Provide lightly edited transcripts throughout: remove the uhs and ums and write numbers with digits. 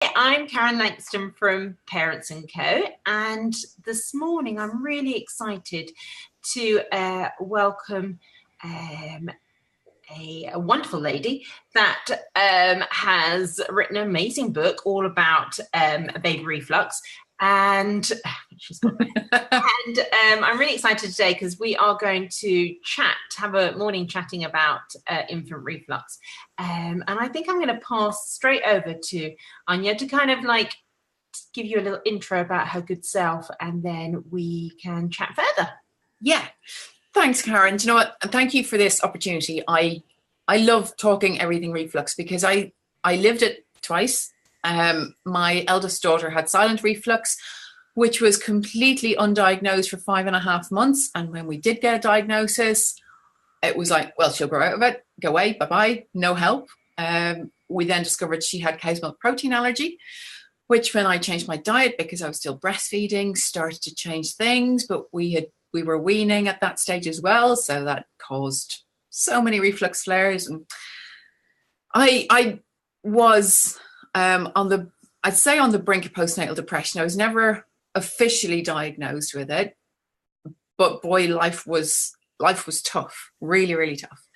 I'm Karen Langston from Parents&Co, and this morning I'm really excited to welcome a wonderful lady that has written an amazing book all about baby reflux. And she's got and I'm really excited today because we are going to have a morning chatting about infant reflux. And I think I'm going to pass straight over to Anya to kind of like give you a little intro about her good self, and then we can chat further. Yeah, thanks, Karen. Do you know what? And thank you for this opportunity. I love talking everything reflux because I lived it twice. My eldest daughter had silent reflux, which was completely undiagnosed for 5.5 months. And when we did get a diagnosis, it was like, well, she'll grow out of it, go away, bye-bye, no help. We then discovered she had cow's milk protein allergy, which when I changed my diet, because I was still breastfeeding, started to change things, but we were weaning at that stage as well. So that caused so many reflux flares. And I was I'd say on the brink of postnatal depression. I was never officially diagnosed with it, but boy, life was tough, really, really tough.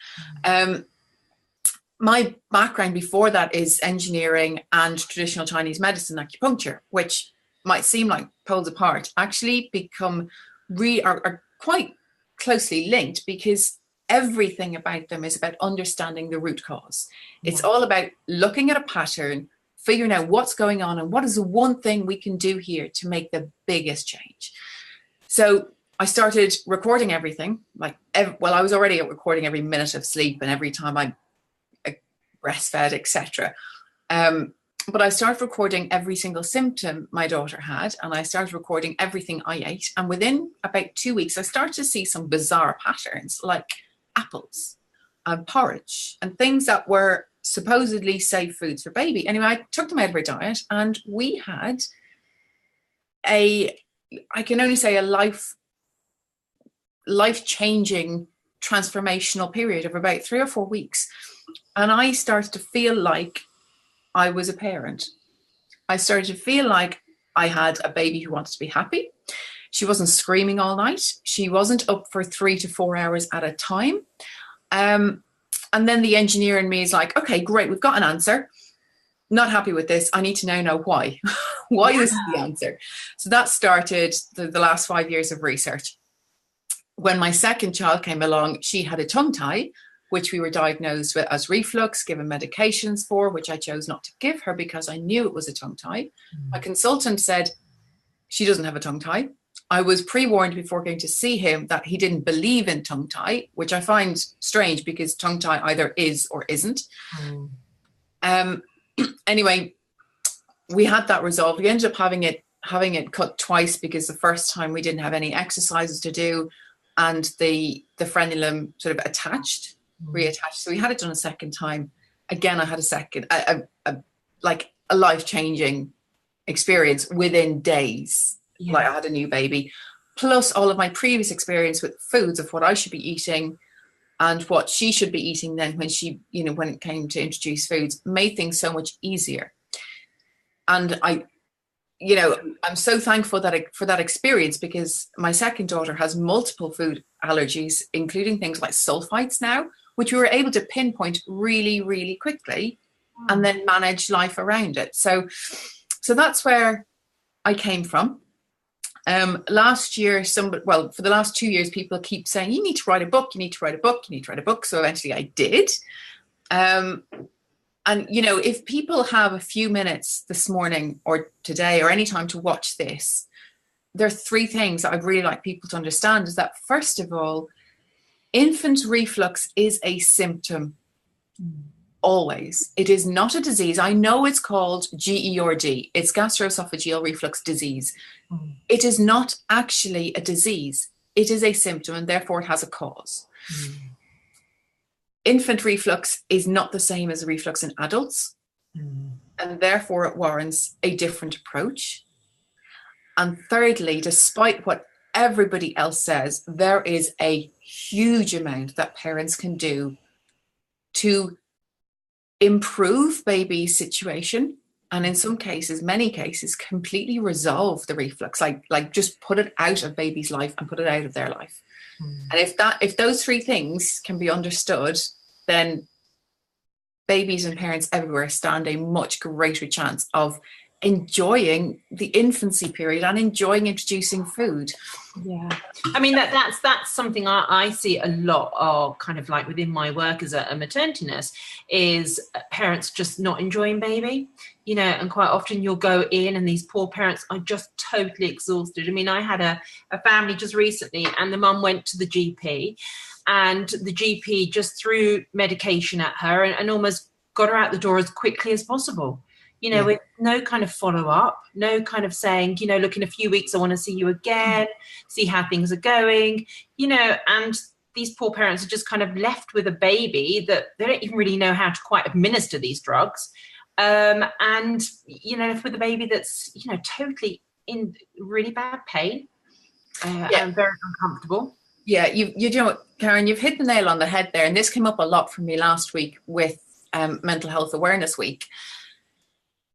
My background before that is engineering and traditional Chinese medicine, acupuncture, which might seem like poles apart, actually are quite closely linked, because everything about them is about understanding the root cause. It's all about looking at a pattern, figuring out what's going on and what is the one thing we can do here to make the biggest change. So I started recording everything, I was already recording every minute of sleep and every time I breastfed, etc. But I started recording every single symptom my daughter had, and I started recording everything I ate. And within about 2 weeks, I started to see some bizarre patterns, like apples and porridge and things that were supposedly safe foods for baby. Anyway, I took them out of her diet, and we had I can only say a life-changing transformational period of about 3 or 4 weeks. And I started to feel like I was a parent. I started to feel like I had a baby who wanted to be happy. She wasn't screaming all night. She wasn't up for 3 to 4 hours at a time. And then the engineer in me is like, okay, great, we've got an answer. Not happy with this. I need to now know why. Why this is the answer. So that started the last 5 years of research. When my second child came along, she had a tongue tie, which we were diagnosed with as reflux, given medications for, which I chose not to give her because I knew it was a tongue tie. My consultant said, she doesn't have a tongue tie. I was pre-warned before going to see him that he didn't believe in tongue tie, which I find strange because tongue tie either is or isn't. Anyway, we had that resolved. We ended up having it cut twice because the first time we didn't have any exercises to do, and the frenulum sort of reattached. So we had it done a second time. Again, I had a life-changing experience within days. Like I had a new baby, plus all of my previous experience with foods of what I should be eating and what she should be eating then when when it came to introduce foods, made things so much easier. And I'm so thankful for that experience, because my second daughter has multiple food allergies, including things like sulfites now, which we were able to pinpoint really, really quickly and then manage life around it. So that's where I came from. Last year, for the last 2 years, people keep saying, you need to write a book, you need to write a book, you need to write a book. So eventually I did. And, if people have a few minutes this morning or today or any time to watch this, there are 3 things that I'd really like people to understand. Is that, first of all, infant reflux is a symptom. Always. It is not a disease. I know it's called GERD. It's gastroesophageal reflux disease. It is not actually a disease. It is a symptom, and therefore it has a cause. Infant reflux is not the same as reflux in adults, and therefore it warrants a different approach. And thirdly, despite what everybody else says, there is a huge amount that parents can do to improve baby's situation and in some cases, many cases, completely resolve the reflux, like just put it out of baby's life and put it out of their life. And if those three things can be understood, then babies and parents everywhere stand a much greater chance of enjoying the infancy period and enjoying introducing food. Yeah, I mean that's something I see a lot of, kind of like within my work as a maternity nurse, is parents just not enjoying baby, you know, and quite often you'll go in and these poor parents are just totally exhausted. I mean, I had a family just recently, and the mum went to the GP, and the GP just threw medication at her and almost got her out the door as quickly as possible. You know, with no kind of follow-up, no kind of saying, you know, look, in a few weeks, I want to see you again, see how things are going, you know, and these poor parents are just kind of left with a baby that they don't even really know how to quite administer these drugs. And, you know, with a baby that's, you know, totally in really bad pain and very uncomfortable. Yeah, you know, Karen, you've hit the nail on the head there. And this came up a lot for me last week with Mental Health Awareness Week,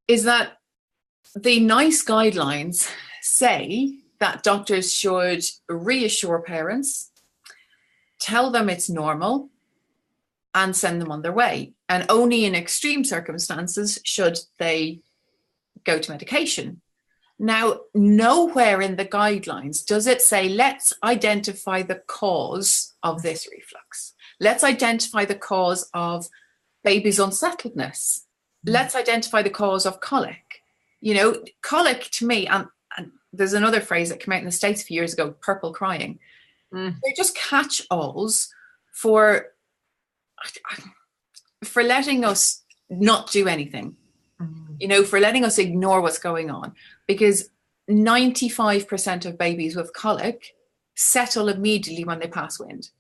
is that the NICE guidelines say that doctors should reassure parents, tell them it's normal, and send them on their way. And only in extreme circumstances should they go to medication. Now, nowhere in the guidelines does it say, let's identify the cause of this reflux. Let's identify the cause of baby's unsettledness. Let's identify the cause of colic. You know, colic to me, and there's another phrase that came out in the States a few years ago, purple crying. They're just catch-alls for letting us not do anything, you know, for letting us ignore what's going on. Because 95% of babies with colic settle immediately when they pass wind.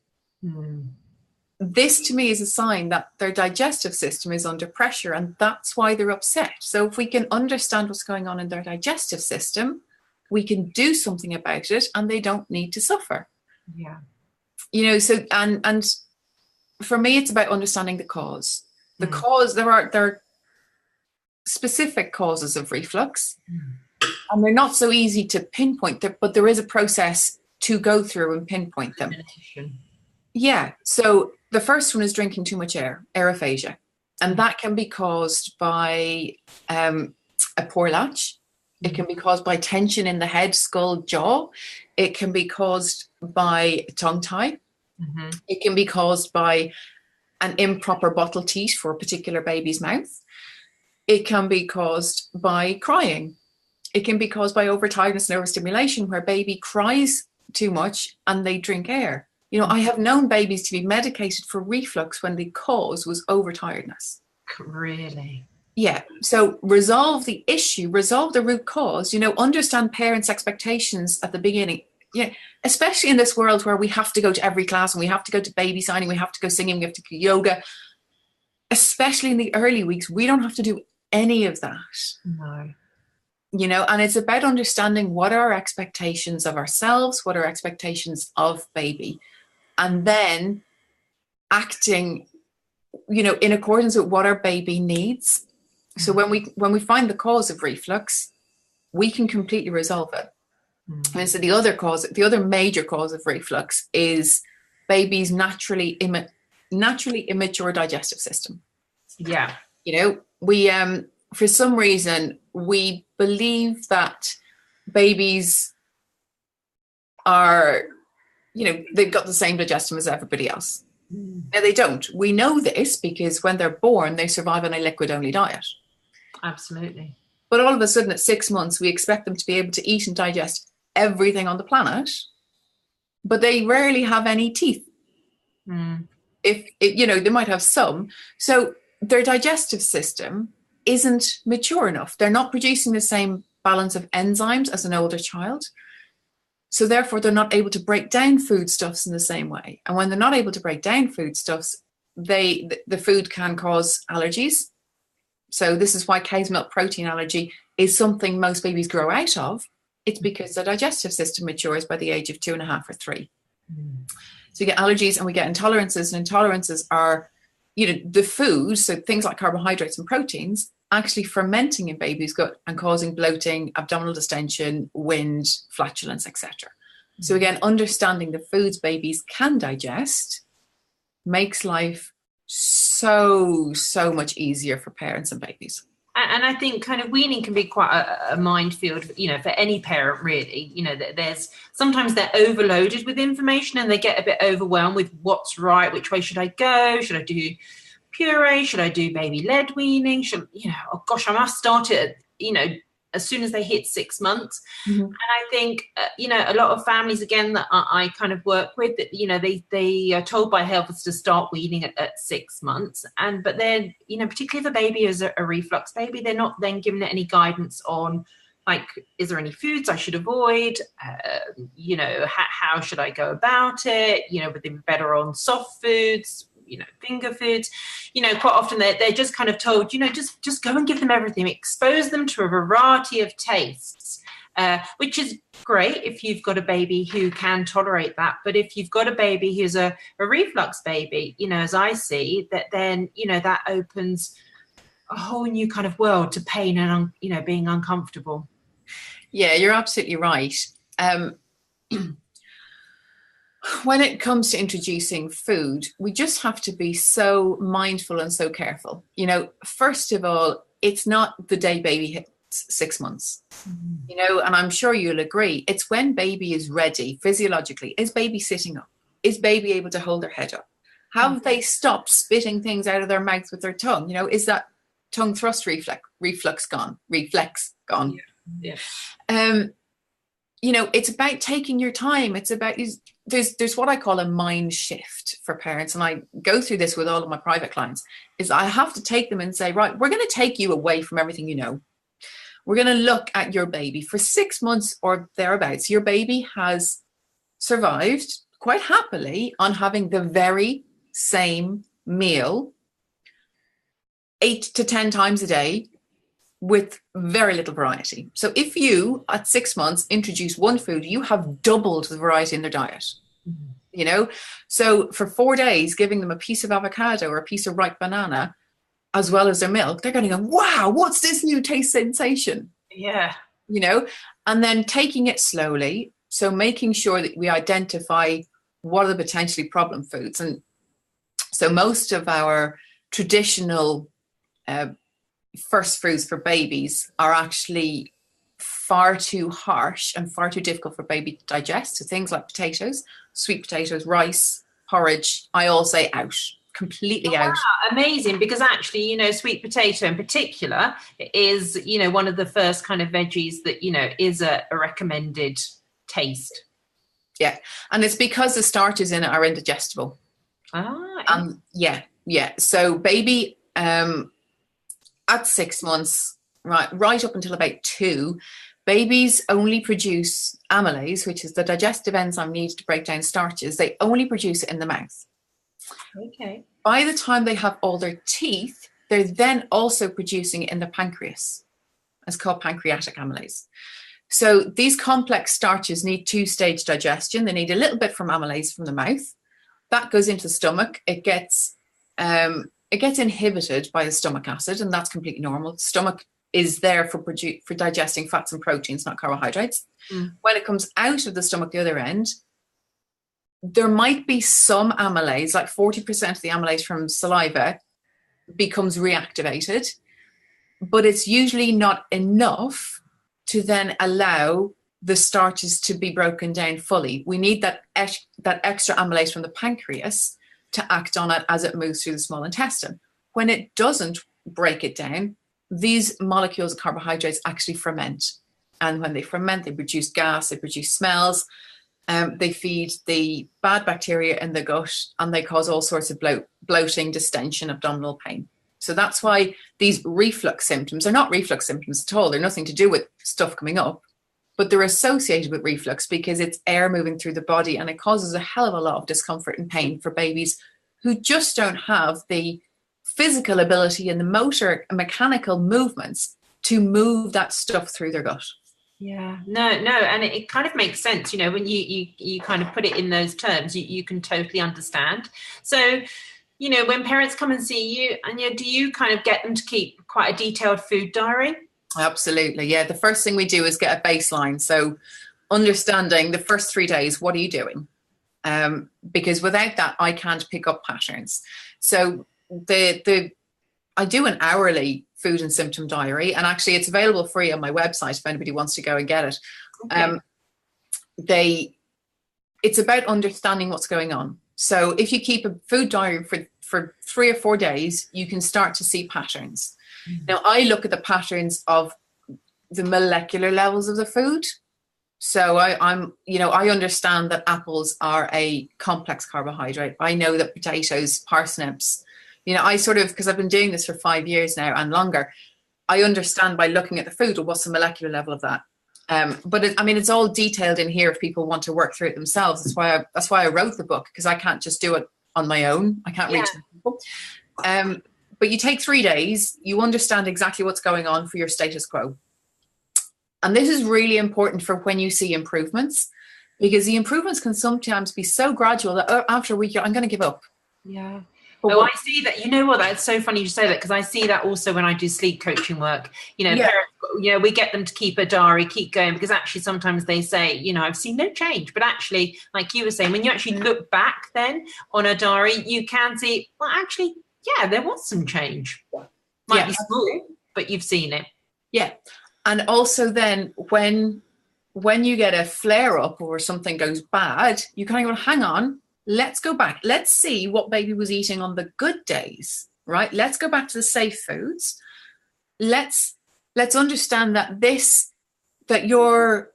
This to me is a sign that their digestive system is under pressure, and that's why they're upset. So if we can understand what's going on in their digestive system, we can do something about it, and they don't need to suffer. Yeah. You know, so and for me, it's about understanding the cause. The cause, there are specific causes of reflux, and they're not so easy to pinpoint, but there is a process to go through and pinpoint them. Yeah. So the first one is drinking too much air, aerophagia. And that can be caused by a poor latch. It can be caused by tension in the head, skull, jaw. It can be caused by tongue tie. It can be caused by an improper bottle teat for a particular baby's mouth. It can be caused by crying. It can be caused by overtiredness and overstimulation, where baby cries too much and they drink air. You know, I have known babies to be medicated for reflux when the cause was overtiredness. Really? Yeah. So resolve the issue, resolve the root cause, you know, understand parents' expectations at the beginning. Yeah, especially in this world where we have to go to every class and we have to go to baby signing, we have to go singing, we have to go yoga. Especially in the early weeks, we don't have to do any of that. No. You know, and it's about understanding what are our expectations of ourselves, what are our expectations of baby, and then acting, you know, in accordance with what our baby needs. So when we find the cause of reflux, we can completely resolve it. And so the other major cause of reflux is baby's naturally immature digestive system. Yeah. You know, we for some reason we believe that babies are, you know, they've got the same digestion as everybody else. Now they don't. We know this because when they're born, they survive on a liquid-only diet. Absolutely. But all of a sudden at 6 months, we expect them to be able to eat and digest everything on the planet, but they rarely have any teeth. You know, they might have some. So their digestive system isn't mature enough. They're not producing the same balance of enzymes as an older child. So therefore, they're not able to break down foodstuffs in the same way. And when they're not able to break down foodstuffs, the food can cause allergies. So this is why cow's milk protein allergy is something most babies grow out of. It's because their digestive system matures by the age of 2.5 or 3. So we get allergies and we get intolerances, and intolerances are, you know, the food, so things like carbohydrates and proteins, actually fermenting in baby's gut and causing bloating, abdominal distension, wind, flatulence, etc. So again, understanding the foods babies can digest makes life so much easier for parents and babies. And I think kind of weaning can be quite a minefield, for any parent, really. There's sometimes they're overloaded with information and they get a bit overwhelmed with what's right, which way should I go? Should I do puree? Should I do baby-led weaning? Oh gosh, I must start it, as soon as they hit 6 months. Mm-hmm. And I think, a lot of families, again, that I kind of work with, that, they are told by helpers to start weaning at 6 months. But then, particularly if a baby is a reflux baby, they're not then given any guidance on, like, is there any foods I should avoid? How should I go about it? Would they be better on soft foods? Finger foods. Quite often they're just kind of told, just go and give them everything, expose them to a variety of tastes, which is great if you've got a baby who can tolerate that. But if you've got a baby who's a reflux baby, as I see, that then, that opens a whole new kind of world to pain and, being uncomfortable. Yeah, you're absolutely right. When it comes to introducing food, we just have to be so mindful and so careful. First of all, it's not the day baby hits 6 months, and I'm sure you'll agree, it's when baby is ready physiologically. Is baby sitting up? Is baby able to hold their head up? Have they stopped spitting things out of their mouth with their tongue? Is that tongue thrust reflex gone? Yeah. It's about taking your time. It's about, there's what I call a mind shift for parents. And I go through this with all of my private clients, is I have to take them and say, right, we're going to take you away from everything you know. We're going to look at your baby for 6 months or thereabouts. Your baby has survived quite happily on having the very same meal 8 to 10 times a day, with very little variety. So if you, at 6 months, introduce one food, you have doubled the variety in their diet. So for 4 days, giving them a piece of avocado or a piece of ripe banana, as well as their milk, they're going to go, wow, what's this new taste sensation? Yeah. And then taking it slowly. So making sure that we identify what are the potentially problem foods. And so most of our traditional first foods for babies are actually far too harsh and far too difficult for baby to digest. So things like potatoes, sweet potatoes, rice, porridge, I all say out, completely out. Amazing, because actually, sweet potato in particular is, one of the first kind of veggies that, is a recommended taste. Yeah, and it's because the starches in it are indigestible. Yeah. So baby, at 6 months, right up until about 2, babies only produce amylase, which is the digestive enzyme needed to break down starches. They only produce it in the mouth. Okay. By the time they have all their teeth, they're then also producing it in the pancreas. It's called pancreatic amylase. So these complex starches need 2-stage digestion. They need a little bit from amylase from the mouth. That goes into the stomach. It gets inhibited by the stomach acid, and that's completely normal. The stomach is there for digesting fats and proteins, not carbohydrates. When it comes out of the stomach the other end, there might be some amylase, like 40% of the amylase from saliva becomes reactivated, but it's usually not enough to then allow the starches to be broken down fully. We need that extra amylase from the pancreas to act on it as it moves through the small intestine. When it doesn't break it down, these molecules of carbohydrates actually ferment. And when they ferment, they produce gas, they produce smells, they feed the bad bacteria in the gut, and they cause all sorts of bloating, distension, abdominal pain. So that's why these reflux symptoms are not reflux symptoms at all. They're nothing to do with stuff coming up, but they're associated with reflux because it's air moving through the body, and it causes a hell of a lot of discomfort and pain for babies who just don't have the physical ability and the motor and mechanical movements to move that stuff through their gut. Yeah, no, and it kind of makes sense, when you kind of put it in those terms, you can totally understand. So you know, when parents come and see you, and do you kind of get them to keep quite a detailed food diary? Absolutely. Yeah. The first thing we do is get a baseline. So understanding the first 3 days, what are you doing? Because without that, I can't pick up patterns. So I do an hourly food and symptom diary, and actually it's available free on my website if anybody wants to go and get it. Okay. It's about understanding what's going on. So if you keep a food diary for 3 or 4 days, you can start to see patterns. Mm-hmm. Now, I look at the patterns of the molecular levels of the food. So I understand that apples are a complex carbohydrate. I know that potatoes, parsnips, because I've been doing this for 5 years now and longer, I understand by looking at the food, or what's the molecular level of that. But it's all detailed in here if people want to work through it themselves. That's why I wrote the book, because I can't just do it on my own. I can't reach people. But you take 3 days, you understand exactly what's going on for your status quo. And this is really important for when you see improvements, because the improvements can sometimes be so gradual that after a week, I'm going to give up. Yeah. I see that. You know what? That's so funny you say that, because I see that also when I do sleep coaching work. Parents, we get them to keep a diary, keep going, because actually sometimes they say, I've seen no change. But actually, like you were saying, when you actually look back then on a diary, you can see, well, actually, there was some change. Might be small, but you've seen it. Yeah. And also then when you get a flare up or something goes bad, you kind of go, hang on. Let's go back. Let's see what baby was eating on the good days, right? Let's go back to the safe foods. Let's understand that your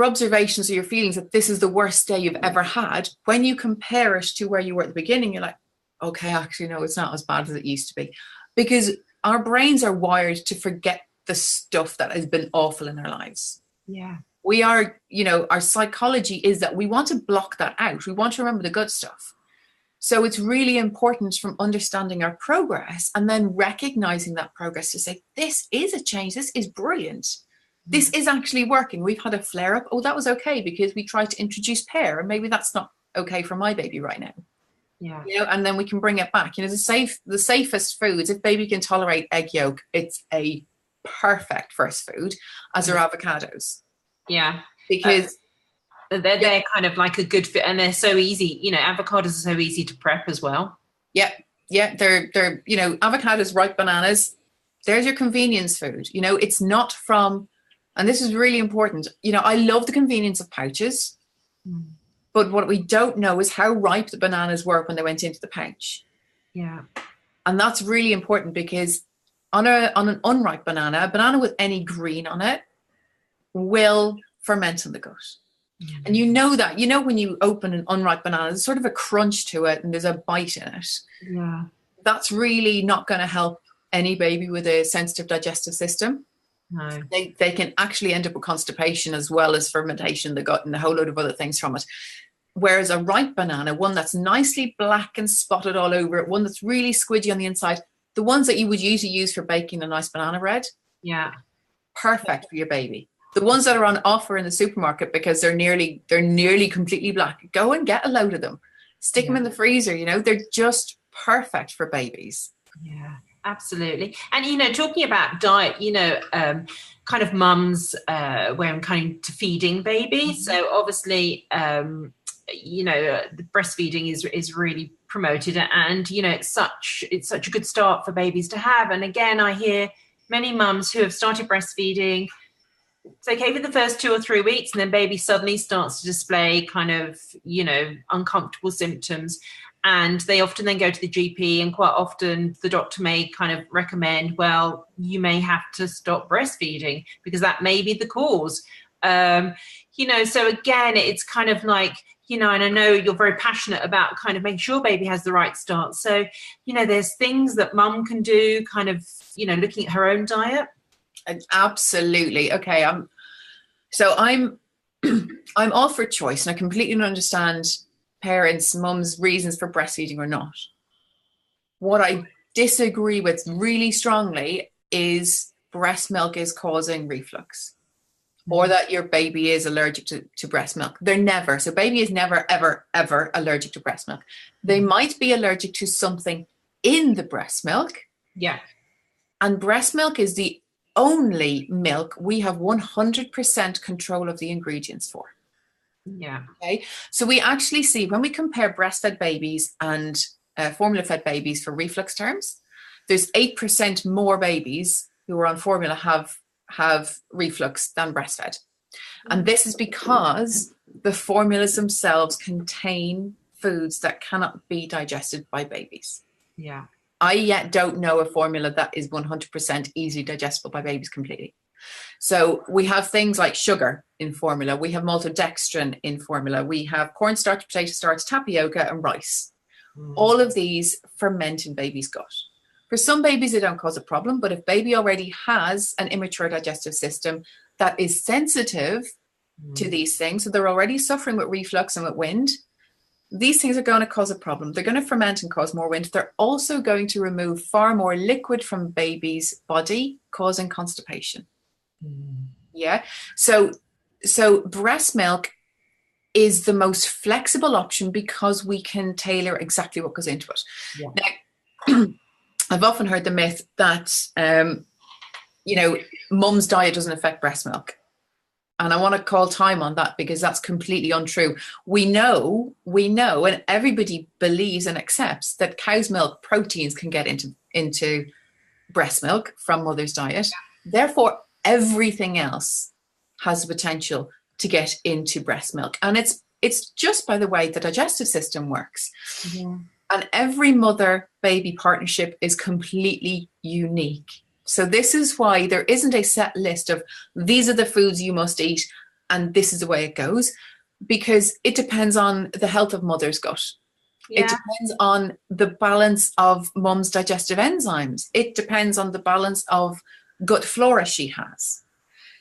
observations or your feelings that this is the worst day you've ever had. When you compare it to where you were at the beginning, you're like, okay, actually, no, it's not as bad as it used to be. Because our brains are wired to forget the stuff that has been awful in our lives. Yeah. We are, our psychology is that we want to block that out. We want to remember the good stuff. So it's really important from understanding our progress and then recognizing that progress to say, this is a change. This is brilliant. This is actually working. We've had a flare up. Oh, that was okay because we tried to introduce pear, and maybe that's not okay for my baby right now. Yeah. And then we can bring it back. The safest foods, if baby can tolerate egg yolk, it's a perfect first food, as are avocados. Yeah, because they're kind of like a good fit, and they're so easy. Avocados are so easy to prep as well. Yeah, they're avocados, ripe bananas. There's your convenience food. It's not from, and this is really important. I love the convenience of pouches, but what we don't know is how ripe the bananas were when they went into the pouch. Yeah, and that's really important, because on an unripe banana, a banana with any green on it will ferment in the gut. And that, when you open an unripe banana, there's sort of a crunch to it and there's a bite in it. Yeah. That's really not going to help any baby with a sensitive digestive system. No. They can actually end up with constipation as well as fermentation in the gut and a whole load of other things from it. Whereas a ripe banana, one that's nicely black and spotted all over it, one that's really squidgy on the inside, the ones that you would usually use for baking a nice banana bread. Yeah. Perfect for your baby. The ones that are on offer in the supermarket because they're nearly completely black, go and get a load of them. Stick them in the freezer. They're just perfect for babies. Yeah, absolutely. And talking about diet, kind of mums when coming to feeding babies. So obviously, the breastfeeding is really promoted, and it's such a good start for babies to have. And again, I hear many mums who have started breastfeeding. It's okay for the first 2 or 3 weeks, and then baby suddenly starts to display kind of, uncomfortable symptoms. And they often then go to the GP, and quite often the doctor may kind of recommend, well, you may have to stop breastfeeding because that may be the cause. So again, it's kind of like, and I know you're very passionate about kind of making sure baby has the right start. So, there's things that mum can do, kind of, looking at her own diet. Absolutely. Okay. I'm all for choice, and I completely understand parents, mums' reasons for breastfeeding or not. What I disagree with really strongly is breast milk is causing reflux. or that your baby is allergic to breast milk. They're never. So baby is never, ever, ever allergic to breast milk. They might be allergic to something in the breast milk. Yeah. And breast milk is the only milk we have 100% control of the ingredients for. Yeah. Okay. So we actually see when we compare breastfed babies and formula-fed babies for reflux terms, there's 8% more babies who are on formula have reflux than breastfed. And this is because the formulas themselves contain foods that cannot be digested by babies. Yeah. I yet don't know a formula that is 100% easily digestible by babies completely. So we have things like sugar in formula. We have maltodextrin in formula. We have cornstarch, potato starch, tapioca, and rice. All of these ferment in baby's gut. For some babies, they don't cause a problem, but if baby already has an immature digestive system that is sensitive to these things, so they're already suffering with reflux and with wind, these things are going to cause a problem. They're going to ferment and cause more wind. They're also going to remove far more liquid from baby's body, causing constipation. Yeah. So breast milk is the most flexible option because we can tailor exactly what goes into it. Yeah. Now, I've often heard the myth that, mum's diet doesn't affect breast milk. And I want to call time on that because that's completely untrue. We know, and everybody believes and accepts that cow's milk proteins can get into breast milk from mother's diet. Therefore, everything else has the potential to get into breast milk. And it's just by the way the digestive system works. And every mother-baby partnership is completely unique. So this is why there isn't a set list of these are the foods you must eat and this is the way it goes, because it depends on the health of mother's gut. Yeah. It depends on the balance of mum's digestive enzymes. It depends on the balance of gut flora she has.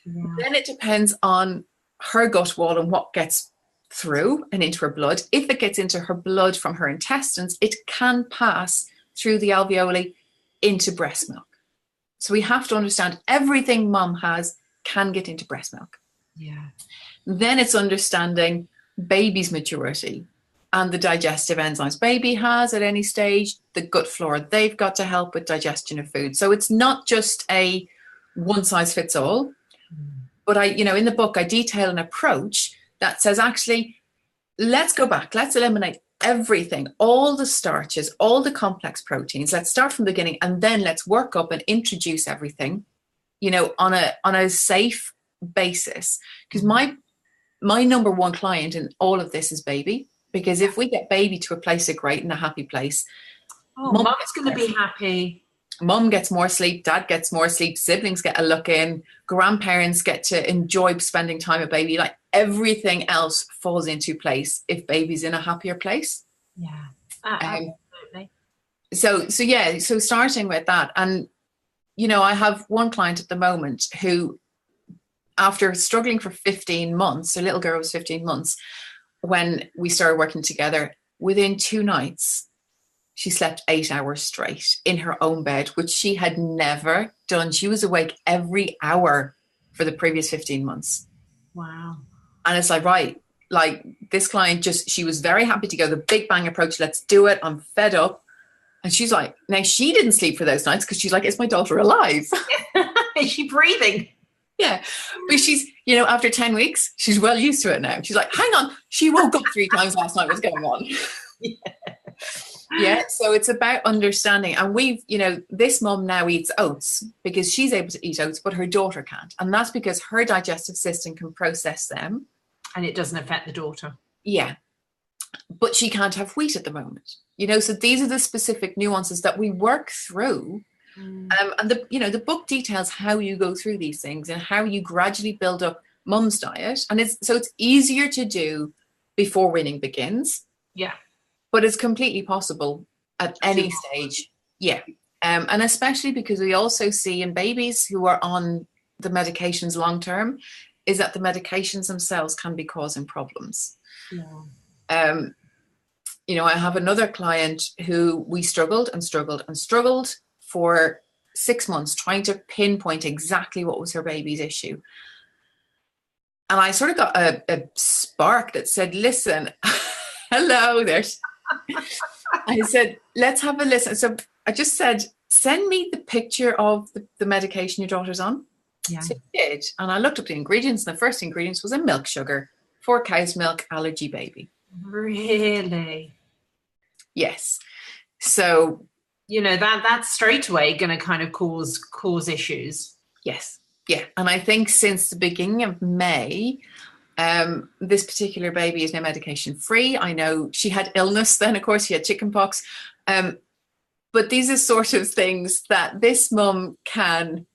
Yeah. Then it depends on her gut wall and what gets through and into her blood. If it gets into her blood from her intestines, it can pass through the alveoli into breast milk. So we have to understand everything mum has can get into breast milk. Yeah. Then it's understanding baby's maturity and the digestive enzymes baby has at any stage, the gut flora they've got to help with digestion of food. So it's not just a one size fits all. But in the book, I detail an approach that says, actually, let's go back. Let's eliminate everything, all the starches, all the complex proteins. Let's start from the beginning and then let's work up and introduce everything, on a safe basis. Because my number one client in all of this is baby. Because if we get baby to a place of great and a happy place, mum's going to be happy. Mum gets more sleep, dad gets more sleep, siblings get a look in, grandparents get to enjoy spending time with baby. Like everything else falls into place if baby's in a happier place. Yeah, absolutely. So starting with that. And, I have one client at the moment who, after struggling for 15 months, her little girl was 15 months, when we started working together, within 2 nights, she slept 8 hours straight in her own bed, which she had never done. She was awake every hour for the previous 15 months. Wow. And it's like this client she was very happy to go the big bang approach. Let's do it. I'm fed up. And she's like, now she didn't sleep for those nights because she's like, is my daughter alive? Is she breathing? Yeah. But she's, after 10 weeks, she's well used to it now. She's like, hang on. She woke up 3 times last night. What's going on? Yeah, so it's about understanding. And this mum now eats oats because she's able to eat oats, but her daughter can't. And that's because her digestive system can process them. And it doesn't affect the daughter. Yeah. But she can't have wheat at the moment. So these are the specific nuances that we work through. And the book details how you go through these things and how you gradually build up mum's diet. And it's easier to do before weaning begins. Yeah. But it's completely possible at any stage. Yeah. And especially because we also see in babies who are on the medications long term, is that the medications themselves can be causing problems. Yeah. I have another client who we struggled for 6 months trying to pinpoint exactly what was her baby's issue. And I sort of got a spark that said, listen, hello there. I said, let's have a listen. So I just said, send me the picture of the medication your daughter's on. Yeah. So he did. And I looked up the ingredients. And the first ingredients was a milk sugar for cow's milk allergy baby. Really? Yes. So, you know, that's straight away going to kind of cause issues. Yes. Yeah. And I think since the beginning of May, this particular baby is now medication free. I know she had illness then, of course, she had chickenpox. But these are sort of things that this mum can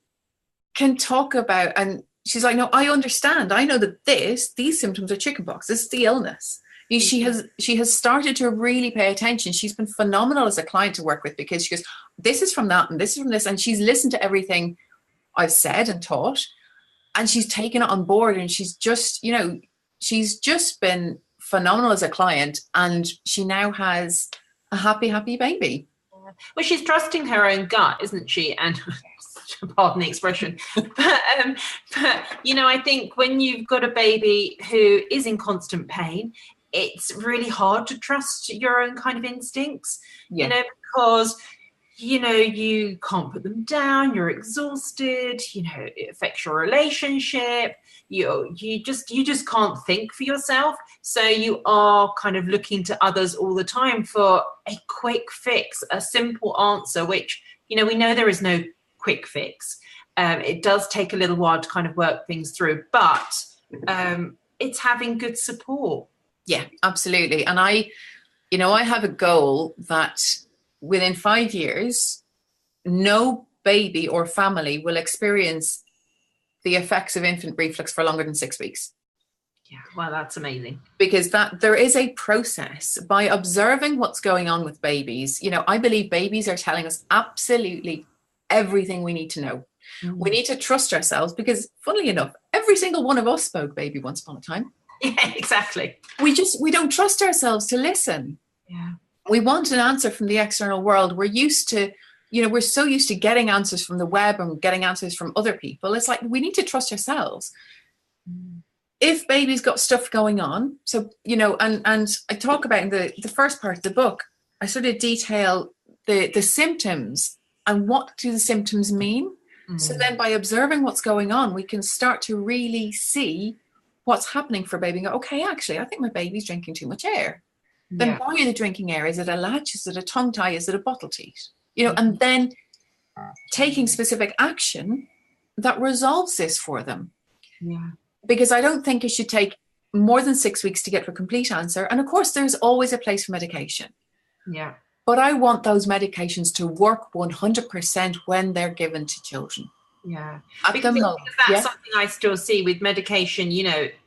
talk about. And she's like, no, I understand. I know that these symptoms are chickenpox. This is the illness. She has started to really pay attention. She's been phenomenal as a client to work with, because she goes, this is from that and this is from this. And she's listened to everything I've said and taught, and she's taken it on board. And she's just, she's just been phenomenal as a client. And she now has a happy baby. Well, she's trusting her own gut, isn't she? And pardon the expression, but I think when you've got a baby who is in constant pain, it's really hard to trust your own kind of instincts, because you can't put them down, you're exhausted, it affects your relationship, you just can't think for yourself, so you are kind of looking to others all the time for a quick fix, a simple answer, which we know there is no quick fix. It does take a little while to kind of work things through, but it's having good support. Yeah, absolutely. And I have a goal that within 5 years, no baby or family will experience the effects of infant reflux for longer than 6 weeks. Yeah, well, that's amazing. Because there is a process by observing what's going on with babies. I believe babies are telling us absolutely everything we need to know. Mm. We need to trust ourselves, because funnily enough, every single one of us spoke baby once upon a time. Yeah, exactly. We don't trust ourselves to listen. Yeah. We want an answer from the external world. We're used to, we're so used to getting answers from the web and getting answers from other people. It's like, we need to trust ourselves. Mm. If baby's got stuff going on, so, and I talk about in the first part of the book, I sort of detail the symptoms and what do the symptoms mean. Mm. So then by observing what's going on, we can start to really see what's happening for baby and go, okay, actually, I think my baby's drinking too much air. Then why are they drinking air? Is it a latch? Is it a tongue tie? Is it a bottle teat? And then taking specific action that resolves this for them. Yeah. Because I don't think it should take more than 6 weeks to get a complete answer. And of course, there's always a place for medication. Yeah. But I want those medications to work 100% when they're given to children. Yeah. Because that's something I still see with medication,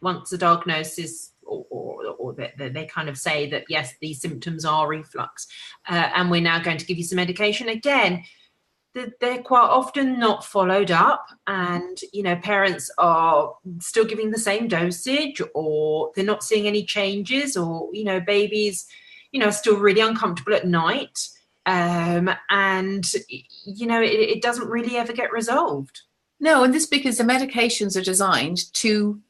once the diagnosis or they kind of say that, yes, these symptoms are reflux, and we're now going to give you some medication. Again, they're quite often not followed up, and parents are still giving the same dosage, or they're not seeing any changes, or babies are still really uncomfortable at night, and it doesn't really ever get resolved. No, and this because the medications are designed to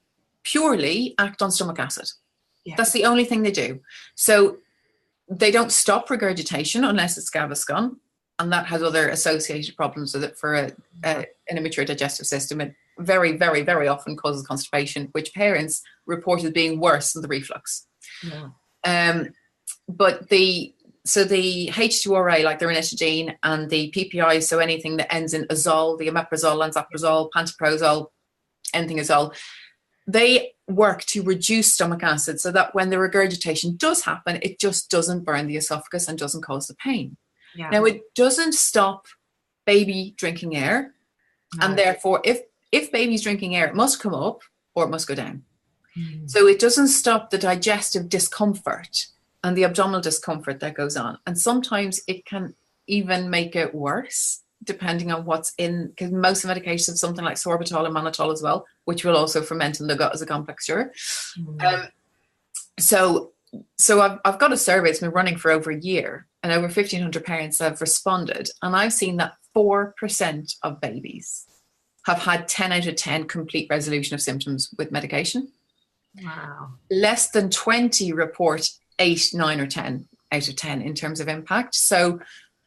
purely act on stomach acid. Yeah. That's the only thing they do. So they don't stop regurgitation unless it's Gaviscon, and that has other associated problems with it for an immature digestive system. It very, very, very often causes constipation, which parents report as being worse than the reflux. Yeah. But the H2RA, like the ranitidine, and the PPI, so anything that ends in azole, the omeprazole, lansoprazole, pantoprazole, anything azole, they work to reduce stomach acid so that when the regurgitation does happen, it just doesn't burn the esophagus and doesn't cause the pain. Yeah. Now, it doesn't stop baby drinking air. No. And therefore, if baby's drinking air, it must come up or it must go down. Mm. So it doesn't stop the digestive discomfort and the abdominal discomfort that goes on. And sometimes it can even make it worse, depending on what's in, because most medications have something like sorbitol and mannitol as well, which will also ferment in the gut as a complex sugar. Mm. So I've got a survey, it's been running for over a year, and over 1,500 parents have responded. And I've seen that 4% of babies have had 10 out of 10 complete resolution of symptoms with medication. Wow. Less than 20 report 8, 9, or 10 out of 10 in terms of impact. So,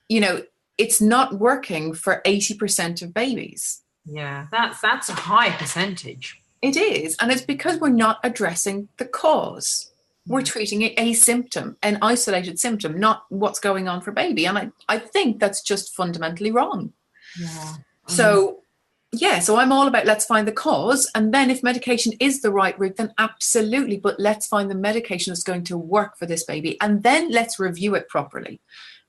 you know, it's not working for 80% of babies. Yeah, that's a high percentage. It is. And it's because we're not addressing the cause. We're treating a symptom, an isolated symptom, not what's going on for baby. And I think that's just fundamentally wrong. Yeah. So, yeah, so I'm all about let's find the cause. And then if medication is the right route, then absolutely. But let's find the medication that's going to work for this baby. And then let's review it properly.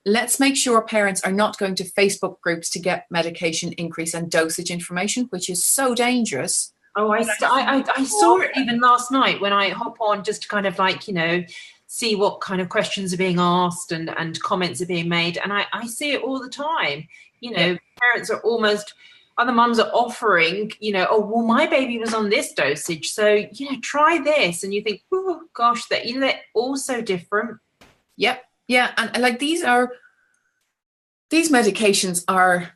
Let's make sure parents are not going to Facebook groups to get medication increase and dosage information, which is so dangerous. Oh, I saw it even last night when I hop on just to kind of like, you know, see what kind of questions are being asked and comments are being made. And I see it all the time. You know, parents are almost, other mums are offering, you know, oh, well, my baby was on this dosage, so, you know, try this. And you think, oh, gosh, that, you know, they're all so different. Yep. Yeah. And like these medications are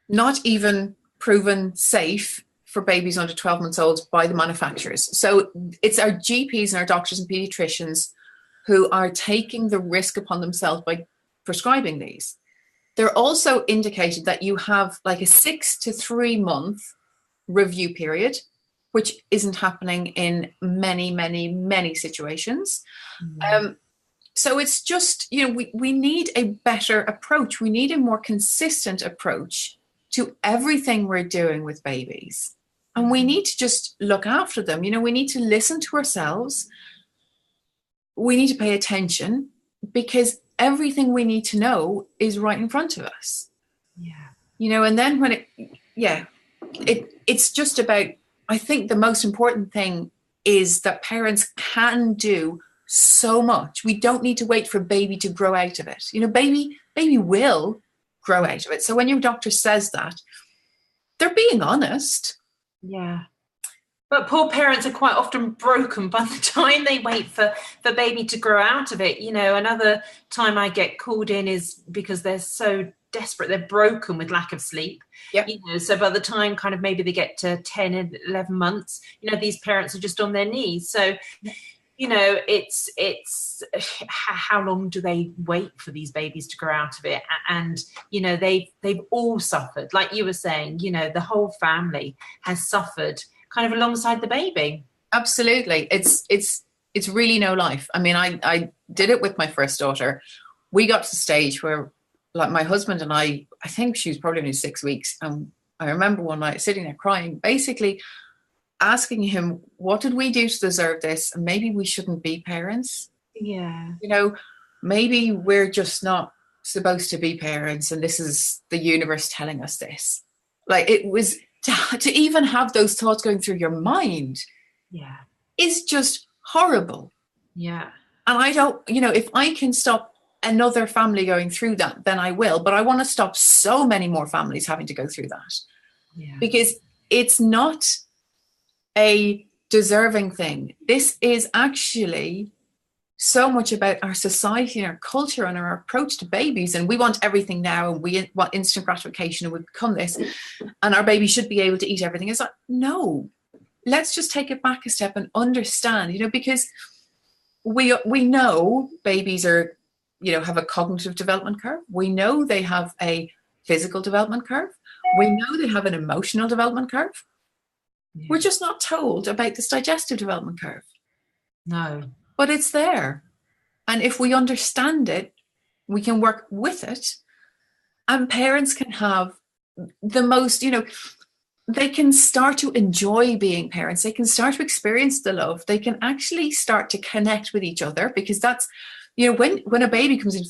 not even proven safe for babies under 12 months old by the manufacturers. So it's our GPs and our doctors and pediatricians who are taking the risk upon themselves by prescribing these. They're also indicated that you have like a 6 to 3 month review period, which isn't happening in many, many, many situations. So it's just, you know, we need a better approach. We need a more consistent approach to everything we're doing with babies. And we need to just look after them. You know, we need to listen to ourselves. We need to pay attention because everything we need to know is right in front of us. Yeah. You know, and then when it's just about, I think the most important thing is that parents can do so much. We don't need to wait for baby to grow out of it. You know, baby will grow out of it. So when your doctor says that, they're being honest. Yeah. But poor parents are quite often broken by the time they wait for baby to grow out of it. You know, another time I get called in is because they're so desperate, they're broken with lack of sleep. Yep. You know, so by the time kind of maybe they get to 10 and 11 months, you know, these parents are just on their knees. So, you know, it's how long do they wait for these babies to grow out of it? And, you know, they've all suffered. Like you were saying, you know, the whole family has suffered kind of alongside the baby. Absolutely. It's really no life. I mean, I did it with my first daughter. We got to the stage where like my husband and I think she was probably only 6 weeks. And I remember one night sitting there crying, basically asking him, what did we do to deserve this? And maybe we shouldn't be parents. Yeah. You know, maybe we're just not supposed to be parents. And this is the universe telling us this. Like it was to even have those thoughts going through your mind. Yeah. Is just horrible. Yeah. And I don't, you know, if I can stop another family going through that, then I will. But I want to stop so many more families having to go through that. Yeah. Because it's not a deserving thing. This is actually so much about our society and our culture and our approach to babies. And we want everything now, and we want instant gratification, and we become this. And our baby should be able to eat everything. It's like, no, let's just take it back a step and understand, you know, because we know babies are, you know, have a cognitive development curve. We know they have a physical development curve. We know they have an emotional development curve. Yeah. We're just not told about this digestive development curve. No. But it's there. And if we understand it, we can work with it. And parents can have the most, you know, they can start to enjoy being parents. They can start to experience the love. They can actually start to connect with each other, because that's, you know, when a baby comes into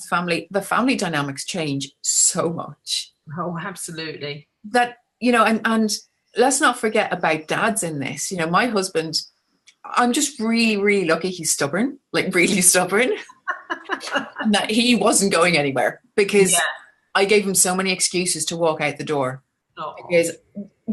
the family dynamics change so much. Oh, absolutely. That, you know, and let's not forget about dads in this. You know, my husband, I'm just really, really lucky he's stubborn, like really stubborn, and that he wasn't going anywhere, because I gave him so many excuses to walk out the door. Oh. Because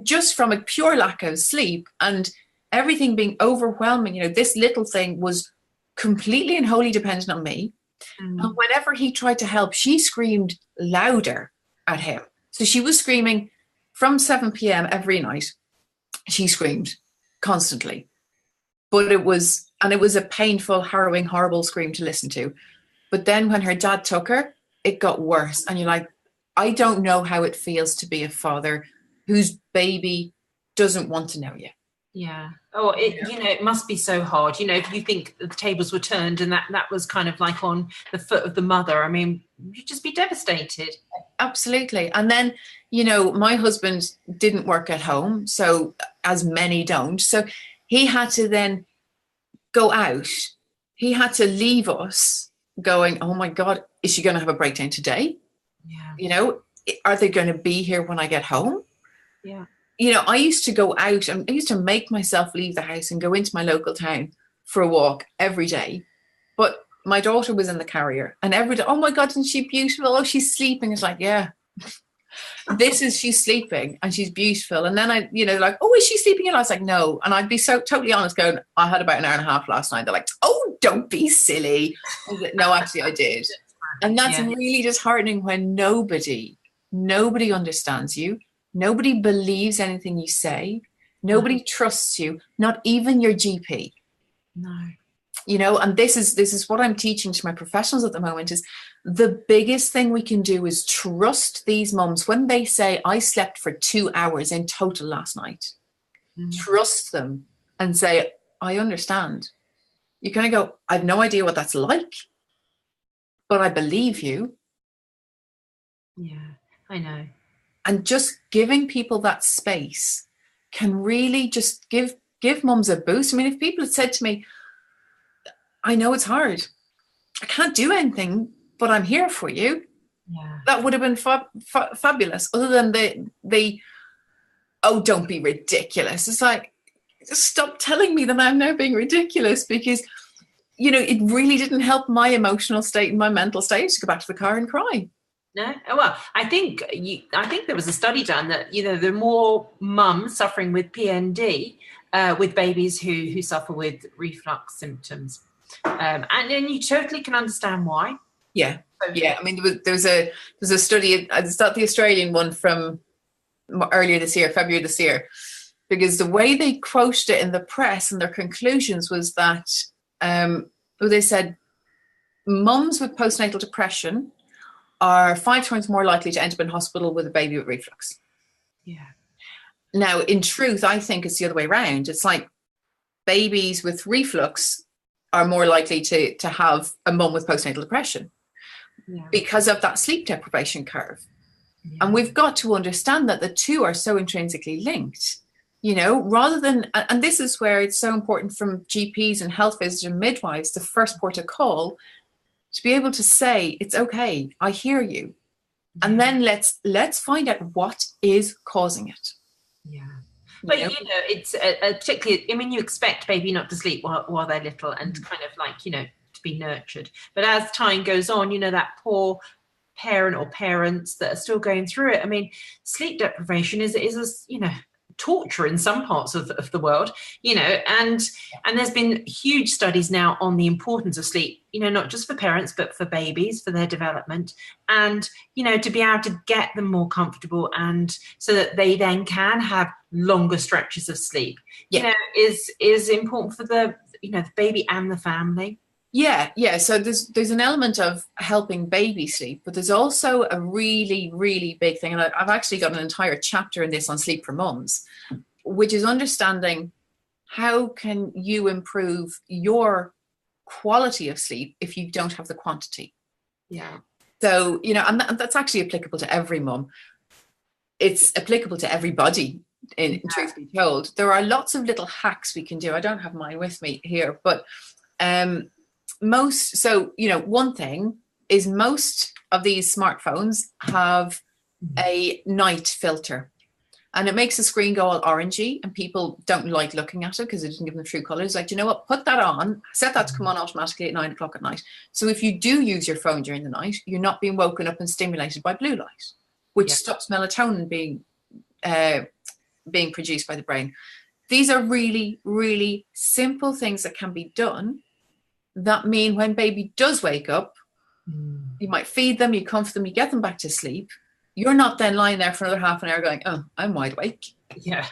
just from a pure lack of sleep and everything being overwhelming, you know, this little thing was completely and wholly dependent on me. And whenever he tried to help, she screamed louder at him. So she was screaming from 7 p.m. every night, she screamed constantly. But it was a painful, harrowing, horrible scream to listen to. But then when her dad took her, it got worse. And you're like, I don't know how it feels to be a father whose baby doesn't want to know you. Yeah. Oh, it must be so hard. If you think the tables were turned and that was kind of like on the foot of the mother, I mean, you'd just be devastated. Absolutely. And then, my husband didn't work at home, so as many don't. So he had to then go out. He had to leave us going, oh my God, is she going to have a breakdown today? Yeah. Are they going to be here when I get home? Yeah. I used to go out and I used to make myself leave the house and go into my local town for a walk every day. But my daughter was in the carrier and every day, oh my God, isn't she beautiful? Oh, she's sleeping. It's like, yeah, she's sleeping and she's beautiful. And then I, like, oh, is she sleeping? And I was like, no. And I'd be so totally honest going, I had about an hour and a half last night. They're like, oh, don't be silly. I was like, no, actually I did. And that's really disheartening when nobody understands you. Nobody believes anything you say. Nobody trusts you, not even your GP. No. And this is what I'm teaching to my professionals at the moment is the biggest thing we can do is trust these mums when they say, I slept for 2 hours in total last night. Trust them and say, I understand. You kind of go, I have no idea what that's like, but I believe you. Yeah, I know. And just giving people that space can really just give mums a boost. I mean, if people had said to me, I know it's hard, I can't do anything, but I'm here for you. Yeah. That would have been fabulous. Other than the oh, don't be ridiculous. It's like, just stop telling me that I'm now being ridiculous, because it really didn't help my emotional state and my mental state to go back to the car and cry. No, well, I think there was a study done that there are more mums suffering with PND with babies who suffer with reflux symptoms, and then you totally can understand why. Yeah, yeah. I mean, there's a study. It's not the Australian one from earlier this year, February this year, because the way they quoted it in the press and their conclusions was that they said mums with postnatal depression are 5 times more likely to end up in hospital with a baby with reflux. Yeah. Now, in truth, I think it's the other way around. It's like babies with reflux are more likely to have a mum with postnatal depression because of that sleep deprivation curve. Yeah. And we've got to understand that the two are so intrinsically linked, rather than, and this is where it's so important from GPs and health visitors and midwives, the first port of call, to be able to say, it's okay, I hear you. And then let's find out what is causing it. Yeah. But, it's particularly, I mean, you expect baby not to sleep while they're little and kind of like, to be nurtured. But as time goes on, that poor parent or parents that are still going through it. I mean, sleep deprivation is torture in some parts of the world, and there's been huge studies now on the importance of sleep, not just for parents, but for babies, for their development, and, to be able to get them more comfortable and so that they then can have longer stretches of sleep, is important for the baby and the family. Yeah. So there's an element of helping baby sleep, but there's also a really, really big thing. And I've actually got an entire chapter in this on sleep for mums, which is understanding how can you improve your quality of sleep if you don't have the quantity. Yeah. So, and that's actually applicable to every mum. It's applicable to everybody, in truth be told. There are lots of little hacks we can do. I don't have mine with me here, but one thing is most of these smartphones have a night filter, and it makes the screen go all orangey, and people don't like looking at it because it doesn't give them true colors. Like, you know what, put that on, set that to come on automatically at 9 o'clock at night. So if you do use your phone during the night, you're not being woken up and stimulated by blue light, which stops melatonin being produced by the brain. These are really, really simple things that can be done that mean when baby does wake up, you might feed them, you comfort them, you get them back to sleep, you're not then lying there for another half an hour going, oh, I'm wide awake. Yeah.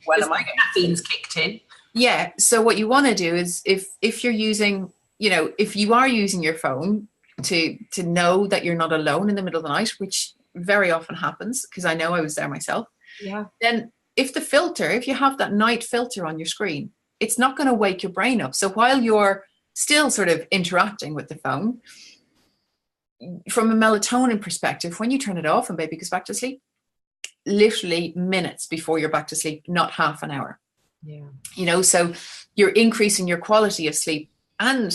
When am I getting caffeine's kicked in? Yeah. So what you want to do is if you're using, if you are using your phone to know that you're not alone in the middle of the night, which very often happens, because I know I was there myself. Yeah. Then if you have that night filter on your screen, it's not going to wake your brain up. So while you're still sort of interacting with the phone, from a melatonin perspective, when you turn it off and baby goes back to sleep, literally minutes before you're back to sleep, not half an hour. Yeah. So you're increasing your quality of sleep, and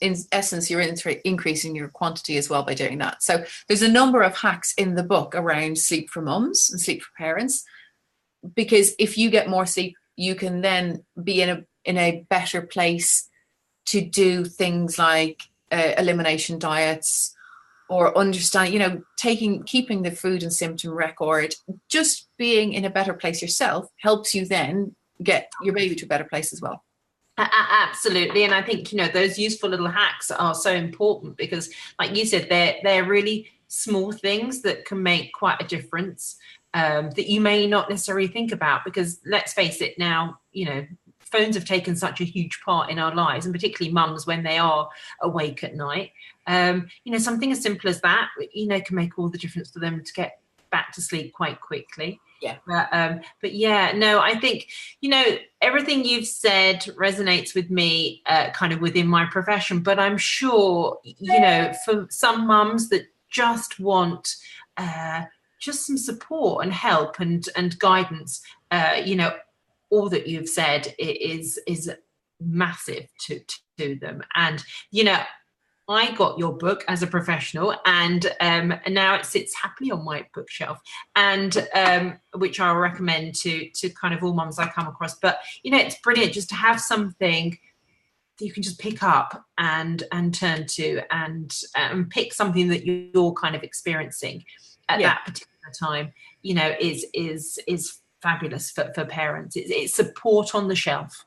in essence you're increasing your quantity as well by doing that. So there's a number of hacks in the book around sleep for mums and sleep for parents, because if you get more sleep, you can then be in a better place to do things like elimination diets, or understand, keeping the food and symptom record. Just being in a better place yourself helps you then get your baby to a better place as well. Absolutely. And I think, those useful little hacks are so important, because like you said, they're really small things that can make quite a difference, that you may not necessarily think about, because let's face it now, phones have taken such a huge part in our lives, and particularly mums when they are awake at night. Something as simple as that, can make all the difference for them to get back to sleep quite quickly. Yeah. But yeah, no, I think, everything you've said resonates with me, kind of within my profession, but I'm sure, for some mums that just want, just some support and help and guidance, all that you've said is massive to them. And, I got your book as a professional, and now it sits happily on my bookshelf, and which I'll recommend to kind of all mums I come across. But it's brilliant just to have something that you can just pick up and turn to, and pick something that you're kind of experiencing at that particular time. Is fabulous for parents. It's support on the shelf.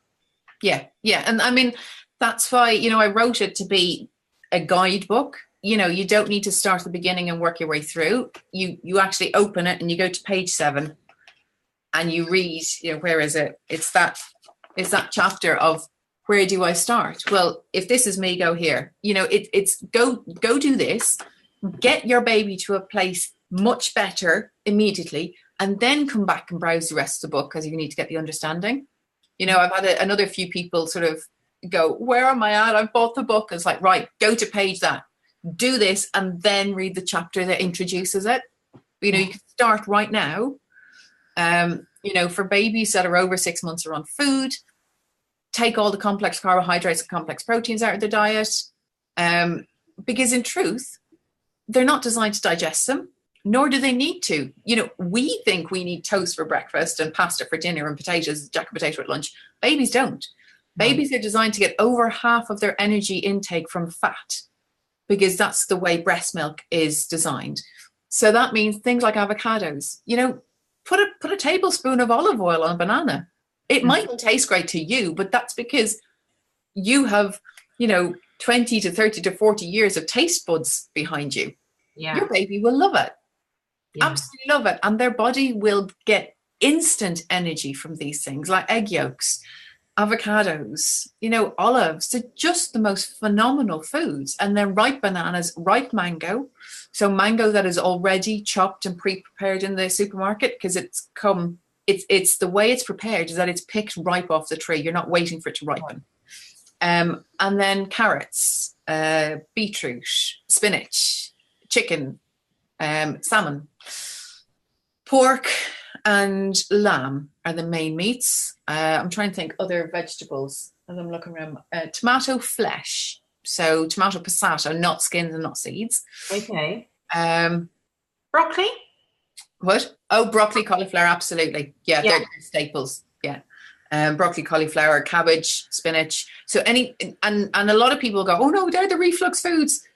Yeah, and I mean that's why I wrote it to be a guidebook. You don't need to start at the beginning and work your way through. You actually open it and you go to page 7 and you read, where is it? It's that chapter of where do I start? Well, if this is me, go here. It's go do this, get your baby to a place much better immediately, and then come back and browse the rest of the book, because you need to get the understanding. I've had another few people sort of go, where am I at? I've bought the book. It's like, right, go to page that, do this, and then read the chapter that introduces it. You can start right now. For babies that are over 6 months are on food, take all the complex carbohydrates and complex proteins out of their diet, because in truth, they're not designed to digest them, nor do they need to. We think we need toast for breakfast and pasta for dinner and potatoes, jack and potato at lunch. Babies don't. Babies are designed to get over half of their energy intake from fat, because that's the way breast milk is designed. So that means things like avocados. Put a tablespoon of olive oil on a banana. It mightn't taste great to you, but that's because you have, 20 to 30 to 40 years of taste buds behind you. Yeah. Your baby will love it. Yeah. Absolutely love it. And their body will get instant energy from these things, like egg yolks, avocados, olives. They're just the most phenomenal foods. And then ripe bananas, ripe mango. So mango that is already chopped and pre-prepared in the supermarket, because it's the way it's prepared is that it's picked ripe off the tree. You're not waiting for it to ripen. And then carrots, beetroot, spinach, chicken, salmon, pork and lamb are the main meats. I'm trying to think other vegetables as I'm looking around. Tomato flesh, so tomato passato, not skins and not seeds. Okay. Broccoli? What? Oh, broccoli, cauliflower, absolutely. Yeah. They're staples. Yeah. Broccoli, cauliflower, cabbage, spinach. So and a lot of people go, oh no, they're the reflux foods.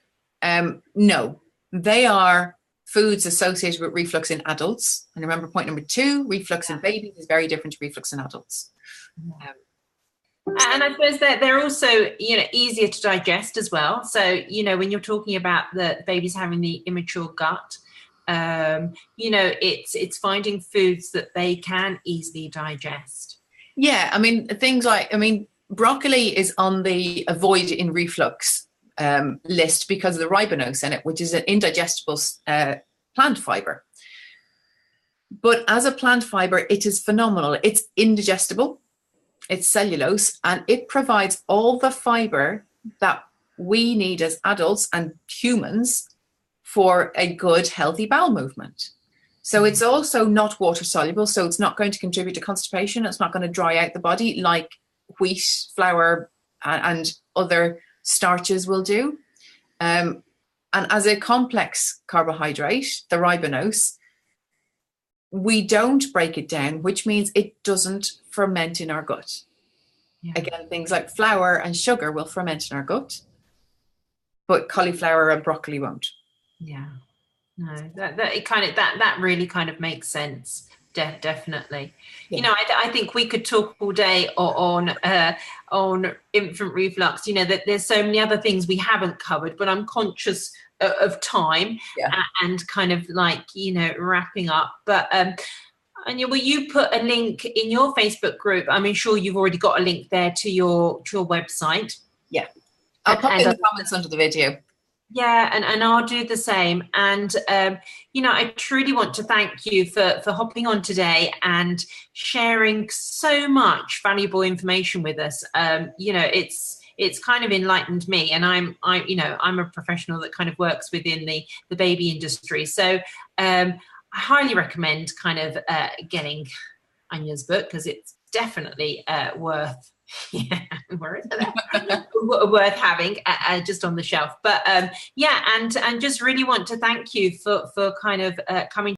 No, they are foods associated with reflux in adults. And remember, point number 2, reflux in babies is very different to reflux in adults. And I suppose that they're also, easier to digest as well. So, when you're talking about the babies having the immature gut, You know, it's finding foods that they can easily digest. Yeah, I mean, things like, I mean, broccoli is on the avoid in reflux list because of the ribose in it, which is an indigestible plant fiber. But as a plant fiber, it is phenomenal. It's indigestible, it's cellulose, and it provides all the fiber that we need as adults and humans for a good, healthy bowel movement. So it's also not water soluble, so it's not going to contribute to constipation. It's not going to dry out the body like wheat, flour, and other starches will do. And as a complex carbohydrate, the ribose, we don't break it down, which means it doesn't ferment in our gut. Yeah. Again, things like flour and sugar will ferment in our gut, but cauliflower and broccoli won't. Yeah. No, that really kind of makes sense. Definitely. Yeah. You know, I think we could talk all day on infant reflux. You know, that there's so many other things we haven't covered, but I'm conscious of time. Yeah. And kind of like, you know, wrapping up. But Anya, will you put a link in your Facebook group? I'm sure you've already got a link there to your website. Yeah, I'll pop in the comments under the video. Yeah, and I'll do the same. And, you know, I truly want to thank you for hopping on today and sharing so much valuable information with us. You know, it's kind of enlightened me, and I'm a professional that kind of works within the baby industry. So I highly recommend kind of getting Anya's book, because it's definitely worth worth having just on the shelf. But yeah, and just really want to thank you for kind of coming